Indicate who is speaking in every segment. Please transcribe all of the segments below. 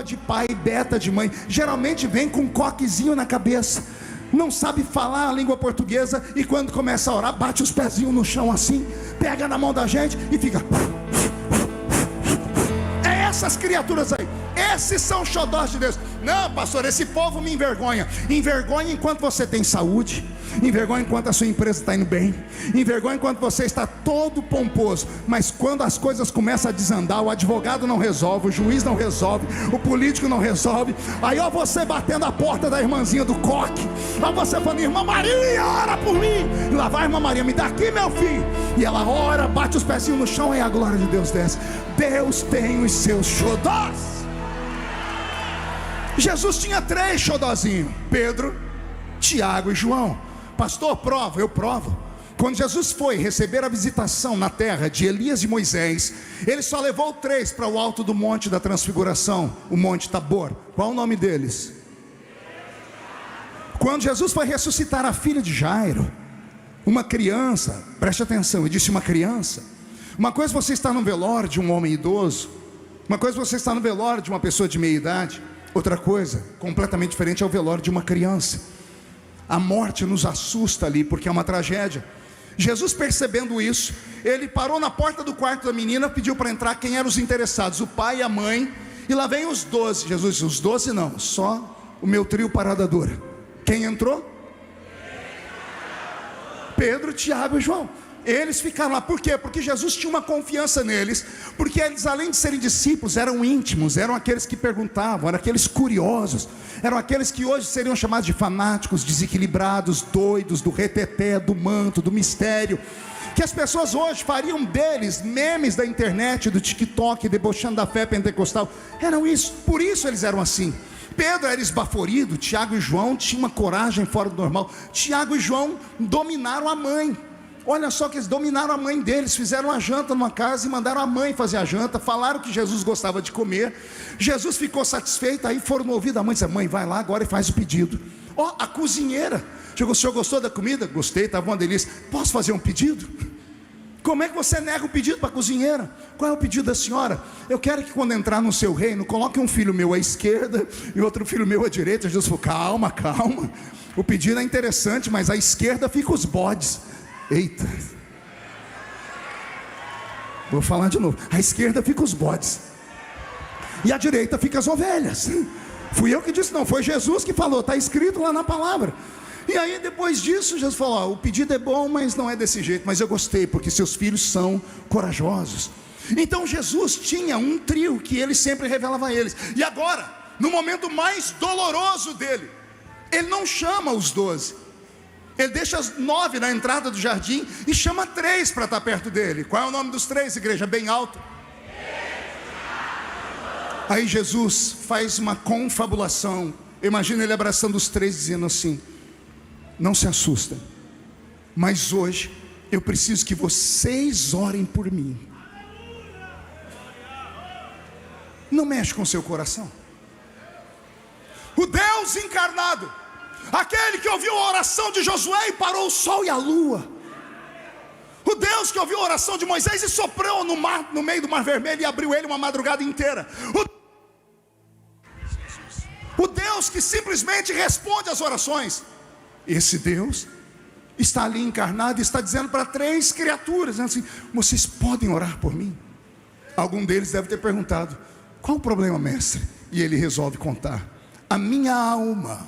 Speaker 1: de pai, beta de mãe, geralmente vem com um coquezinho na cabeça, não sabe falar a língua portuguesa, e quando começa a orar, bate os pezinhos no chão assim, pega na mão da gente e fica. É essas criaturas aí, esses são xodós de Deus. Não, pastor, esse povo me envergonha. Envergonha enquanto você tem saúde, envergonha enquanto a sua empresa está indo bem, envergonha enquanto você está todo pomposo. Mas quando as coisas começam a desandar, o advogado não resolve, o juiz não resolve, o político não resolve, aí ó você batendo a porta da irmãzinha do coque, ó você falando: irmã Maria, ora por mim. E lá vai a irmã Maria: me dá aqui, meu filho. E ela ora, bate os pezinhos no chão, e a glória de Deus desce. Deus tem os seus xodós. Jesus tinha 3 xodózinhos: Pedro, Tiago e João. Pastor, prova. Eu provo. Quando Jesus foi receber a visitação na terra de Elias e Moisés, ele só levou 3 para o alto do monte da transfiguração, o monte Tabor. Qual o nome deles? Quando Jesus foi ressuscitar a filha de Jairo, uma criança, preste atenção, eu disse uma criança. Uma coisa você está no velório de um homem idoso, uma coisa você está no velório de uma pessoa de meia idade, outra coisa completamente diferente é o velório de uma criança. A morte nos assusta ali, porque é uma tragédia. Jesus, percebendo isso, ele parou na porta do quarto da menina, pediu para entrar quem eram os interessados, o pai e a mãe, e lá vem os 12. Jesus disse: os 12 não, só o meu trio parada dura. Quem entrou? Pedro, Tiago e João. Eles ficaram lá. Por quê? Porque Jesus tinha uma confiança neles, porque eles, além de serem discípulos, eram íntimos, eram aqueles que perguntavam, eram aqueles curiosos, eram aqueles que hoje seriam chamados de fanáticos, desequilibrados, doidos, do reteté, do manto, do mistério, que as pessoas hoje fariam deles memes da internet, do TikTok, debochando da fé pentecostal. Eram isso, por isso eles eram assim. Pedro era esbaforido, Tiago e João tinham uma coragem fora do normal. Tiago e João dominaram a mãe. Olha só que eles dominaram a mãe deles, fizeram a janta numa casa e mandaram a mãe fazer a janta, falaram que Jesus gostava de comer. Jesus ficou satisfeito, aí foram no ouvido da mãe e disseram: mãe, vai lá agora e faz o pedido. Ó, a cozinheira chegou: o senhor gostou da comida? Gostei, estava uma delícia. Posso fazer um pedido? Como é que você nega o pedido para a cozinheira? Qual é o pedido da senhora? Eu quero que quando entrar no seu reino, coloque um filho meu à esquerda e outro filho meu à direita. Jesus falou: calma, calma, o pedido é interessante, mas à esquerda fica os bodes. Eita, vou falar de novo. À esquerda fica os bodes e à direita fica as ovelhas. Fui eu que disse, não, foi Jesus que falou, está escrito lá na palavra. E aí depois disso Jesus falou: ó, o pedido é bom, mas não é desse jeito. Mas eu gostei, porque seus filhos são corajosos. Então Jesus tinha um trio que ele sempre revelava a eles. E agora, no momento mais doloroso dele, ele não chama os 12, ele deixa as 9 na entrada do jardim e chama 3 para estar perto dele. Qual é o nome dos 3, igreja? Bem alto. Aí Jesus faz uma confabulação. Imagina ele abraçando os 3, dizendo assim: não se assustem, mas hoje eu preciso que vocês orem por mim. Não mexe com seu coração. O Deus encarnado, aquele que ouviu a oração de Josué e parou o sol e a lua, o Deus que ouviu a oração de Moisés e soprou no mar, no meio do mar vermelho, e abriu ele uma madrugada inteira, o Deus que simplesmente responde às orações, esse Deus está ali encarnado e está dizendo para 3 criaturas, dizendo assim: vocês podem orar por mim? Algum deles deve ter perguntado: qual o problema, mestre? E ele resolve contar: a minha alma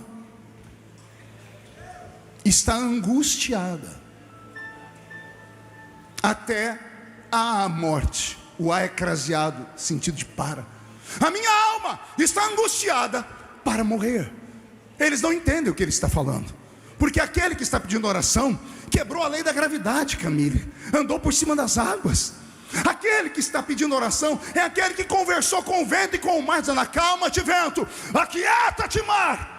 Speaker 1: está angustiada até a morte. O A é craseado, sentido de para. A minha alma está angustiada para morrer. Eles não entendem o que ele está falando, porque aquele que está pedindo oração quebrou a lei da gravidade, Camille, andou por cima das águas. Aquele que está pedindo oração é aquele que conversou com o vento e com o mar, dizendo: acalma-te, vento, aquieta-te, mar.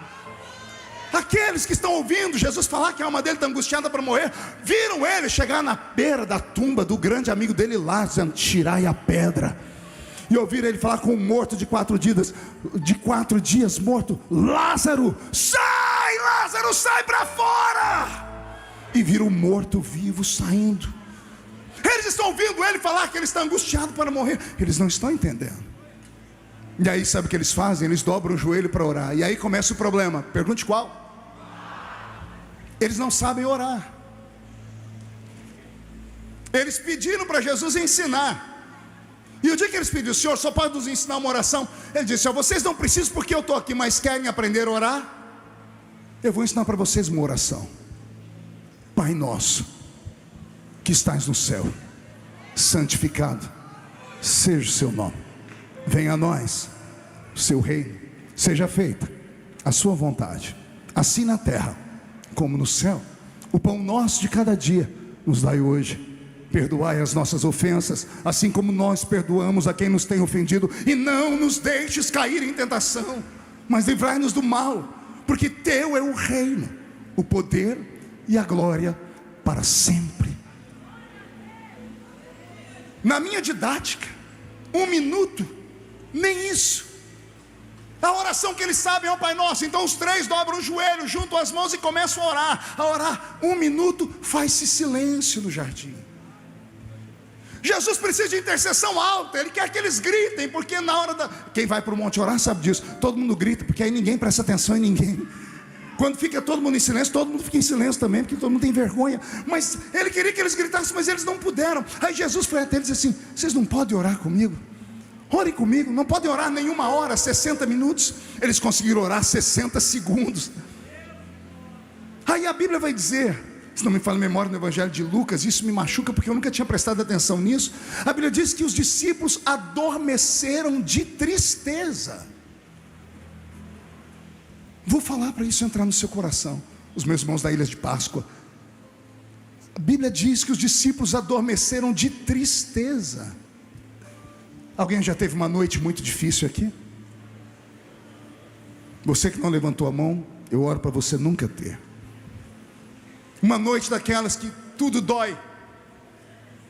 Speaker 1: Aqueles que estão ouvindo Jesus falar que a alma dele está angustiada para morrer, viram ele chegar na beira da tumba do grande amigo dele lá, dizendo: tirai a pedra. E ouviram ele falar com o morto de 4 dias morto: Lázaro, sai para fora. E viram o morto vivo saindo. Eles estão ouvindo ele falar que ele está angustiado para morrer. Eles não estão entendendo. E aí sabe o que eles fazem? Eles dobram o joelho para orar. E aí começa o problema. Pergunte qual? Eles não sabem orar. Eles pediram para Jesus ensinar. E o dia que eles pediram: o Senhor só pode nos ensinar uma oração? Ele disse: vocês não precisam porque eu estou aqui, mas querem aprender a orar? Eu vou ensinar para vocês uma oração. Pai nosso, que estás no céu, santificado seja o seu nome. Venha a nós o seu reino. Seja feita a sua vontade, assim na terra como no céu. O pão nosso de cada dia nos dai hoje. Perdoai as nossas ofensas, assim como nós perdoamos a quem nos tem ofendido. E não nos deixes cair em tentação, mas livrai-nos do mal, porque teu é o reino, o poder e a glória para sempre. Na minha didática, 1 minuto, nem isso. A oração que eles sabem é o Pai Nosso. Então os três dobram o joelho, juntam as mãos e começam a orar. A orar, 1 minuto, faz-se silêncio no jardim. Jesus precisa de intercessão alta. Ele quer que eles gritem, porque na hora da... Quem vai para o monte orar sabe disso. Todo mundo grita, porque aí ninguém presta atenção em ninguém. Quando fica todo mundo em silêncio, todo mundo fica em silêncio também, porque todo mundo tem vergonha. Mas ele queria que eles gritassem, mas eles não puderam. Aí Jesus foi até eles e disse assim: vocês não podem orar comigo? Orem comigo. Não podem orar nenhuma hora, 60 minutos. Eles conseguiram orar 60 segundos. Aí a Bíblia vai dizer, se não me fala a memória, no Evangelho de Lucas, isso me machuca porque eu nunca tinha prestado atenção nisso. A Bíblia diz que os discípulos adormeceram de tristeza. Vou falar para isso entrar no seu coração, os meus irmãos da Ilha de Páscoa. A Bíblia diz que os discípulos adormeceram de tristeza. Alguém já teve uma noite muito difícil aqui? Você que não levantou a mão, eu oro para você nunca ter. Uma noite daquelas que tudo dói.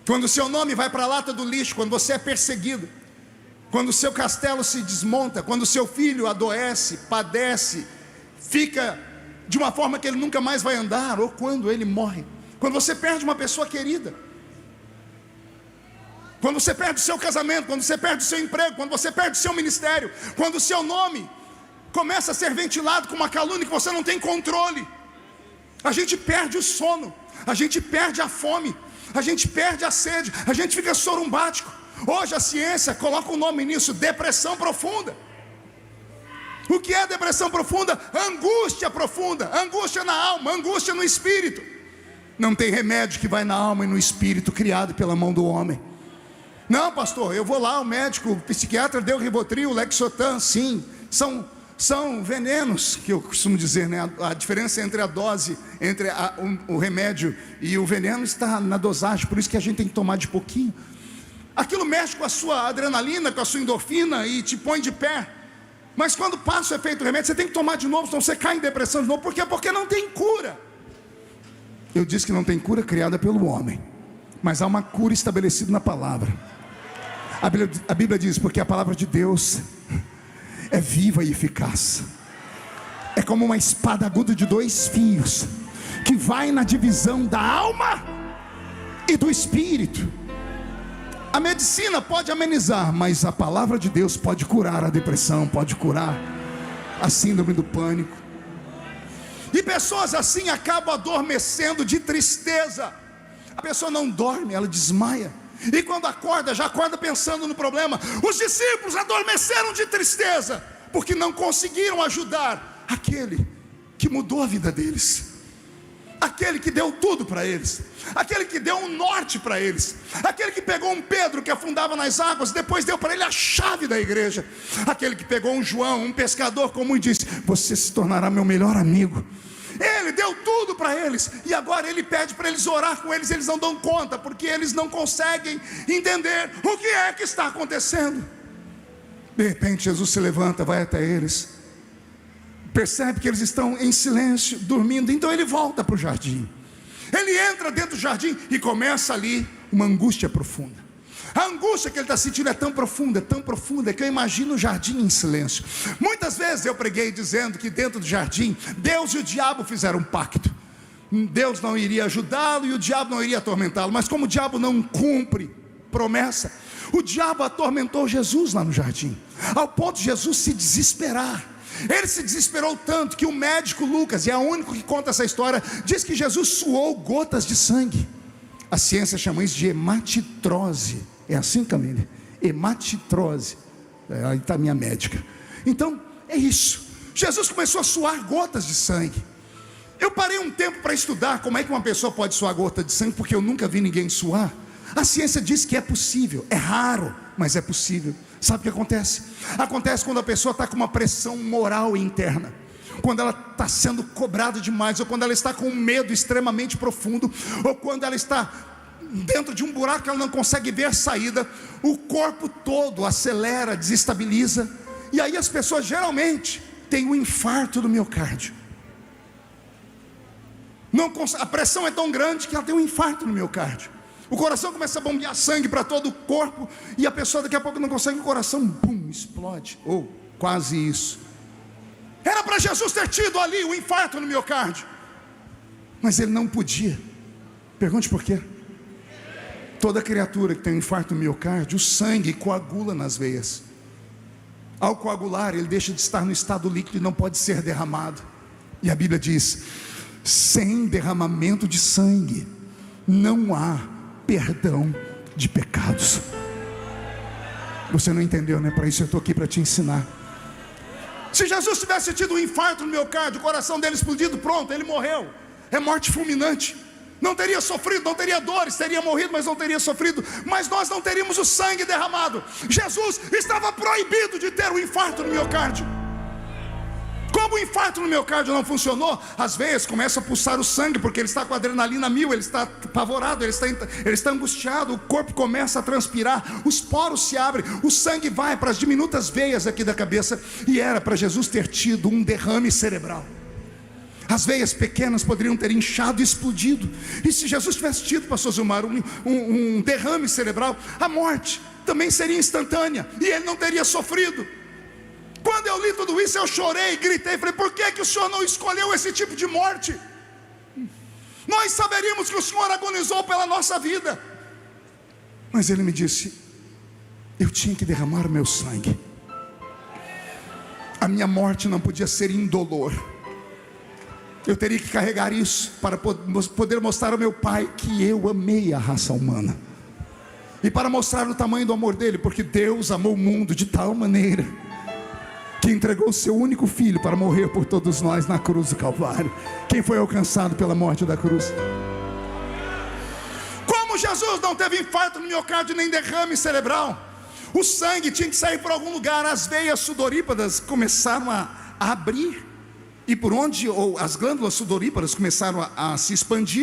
Speaker 1: Quando o seu nome vai para a lata do lixo, quando você é perseguido, quando o seu castelo se desmonta, quando o seu filho adoece, padece, fica de uma forma que ele nunca mais vai andar, ou quando ele morre, quando você perde uma pessoa querida, quando você perde o seu casamento, quando você perde o seu emprego, quando você perde o seu ministério, quando o seu nome começa a ser ventilado com uma calúnia que você não tem controle, a gente perde o sono, a gente perde a fome, a gente perde a sede, a gente fica sorumbático. Hoje a ciência coloca um nome nisso: depressão profunda. O que é depressão profunda? Angústia profunda, angústia na alma, angústia no espírito. Não tem remédio que vai na alma e no espírito criado pela mão do homem. Não, pastor, eu vou lá, o médico, o psiquiatra deu Rivotril, Lexotan. Sim, são venenos, que eu costumo dizer, né? A diferença entre a dose, entre o remédio e o veneno está na dosagem. Por isso que a gente tem que tomar de pouquinho. Aquilo mexe com a sua adrenalina, com a sua endorfina e te põe de pé. Mas quando passa o efeito do remédio, você tem que tomar de novo, senão você cai em depressão de novo. Por quê? Porque não tem cura. Eu disse que não tem cura criada pelo homem, mas há uma cura estabelecida na palavra. A Bíblia diz: porque a palavra de Deus é viva e eficaz, é como uma espada aguda de 2 fios, que vai na divisão da alma e do espírito. A medicina pode amenizar, mas a palavra de Deus pode curar a depressão, pode curar a síndrome do pânico. E pessoas assim acabam adormecendo de tristeza. A pessoa não dorme, ela desmaia. E quando acorda, já acorda pensando no problema. Os discípulos adormeceram de tristeza, porque não conseguiram ajudar aquele que mudou a vida deles, aquele que deu tudo para eles, aquele que deu um norte para eles, aquele que pegou um Pedro que afundava nas águas, depois deu para ele a chave da igreja, aquele que pegou um João, um pescador comum, e disse: você se tornará meu melhor amigo. Ele deu tudo para eles, e agora ele pede para eles orar com eles. Eles não dão conta, porque eles não conseguem entender o que é que está acontecendo. De repente Jesus se levanta, vai até eles, percebe que eles estão em silêncio, dormindo. Então ele volta para o jardim. Ele entra dentro do jardim e começa ali uma angústia profunda. A angústia que ele está sentindo é tão profunda, que eu imagino o jardim em silêncio. Muitas vezes eu preguei dizendo que dentro do jardim, Deus e o diabo fizeram um pacto. Deus não iria ajudá-lo e o diabo não iria atormentá-lo. Mas como o diabo não cumpre promessa. O diabo atormentou Jesus lá no jardim, ao ponto de Jesus se desesperar. Ele se desesperou tanto que o médico Lucas, e é o único que conta essa história, diz que Jesus suou gotas de sangue. A ciência chama isso de hematitrose. É assim, Camille? Hematitrose. Aí está a minha médica. Então, é isso. Jesus começou a suar gotas de sangue. Eu parei um tempo para estudar como é que uma pessoa pode suar gota de sangue, porque eu nunca vi ninguém suar. A ciência diz que é possível, é raro, mas é possível. Sabe o que acontece? Acontece quando a pessoa está com uma pressão moral interna, quando ela está sendo cobrada demais, ou quando ela está com um medo extremamente profundo, ou quando ela está dentro de um buraco que ela não consegue ver a saída. O corpo todo acelera, desestabiliza, e aí as pessoas geralmente têm um infarto do miocárdio. A pressão é tão grande que ela tem um infarto no miocárdio. O coração começa a bombear sangue para todo o corpo, e a pessoa daqui a pouco não consegue, o coração, bum, explode, ou quase isso. Era para Jesus ter tido ali o infarto no miocárdio, mas ele não podia. Pergunte por quê? Toda criatura que tem um infarto no miocárdio, o sangue coagula nas veias. Ao coagular, ele deixa de estar no estado líquido e não pode ser derramado. E a Bíblia diz: sem derramamento de sangue não há perdão de pecados. Você não entendeu, né? Para isso eu estou aqui para te ensinar. Se Jesus tivesse tido um infarto no miocárdio, o coração dele explodido, pronto, ele morreu. É morte fulminante. Não teria sofrido, não teria dores, teria morrido, mas não teria sofrido. Mas nós não teríamos o sangue derramado. Jesus estava proibido de ter um infarto no miocárdio. Como o infarto no miocárdio não funcionou, as veias começam a pulsar o sangue, porque ele está com a adrenalina mil, ele está apavorado, ele está angustiado, o corpo começa a transpirar, os poros se abrem, o sangue vai para as diminutas veias aqui da cabeça, e era para Jesus ter tido um derrame cerebral. As veias pequenas poderiam ter inchado e explodido, e se Jesus tivesse tido, pastor Zilmar, um derrame cerebral, a morte também seria instantânea, e ele não teria sofrido. Quando eu li tudo isso, eu chorei, gritei, falei: por que o Senhor não escolheu esse tipo de morte? Nós saberíamos que o Senhor agonizou pela nossa vida. Mas Ele me disse: eu tinha que derramar o meu sangue. A minha morte não podia ser indolor. Eu teria que carregar isso para poder mostrar ao meu Pai que eu amei a raça humana, e para mostrar o tamanho do amor dele, porque Deus amou o mundo de tal maneira que entregou o seu único filho para morrer por todos nós na cruz do Calvário. Quem foi alcançado pela morte da cruz? Como Jesus não teve infarto no miocárdio nem derrame cerebral, o sangue tinha que sair por algum lugar. As veias sudoríparas começaram a abrir, e por onde, ou as glândulas sudoríparas começaram a se expandir,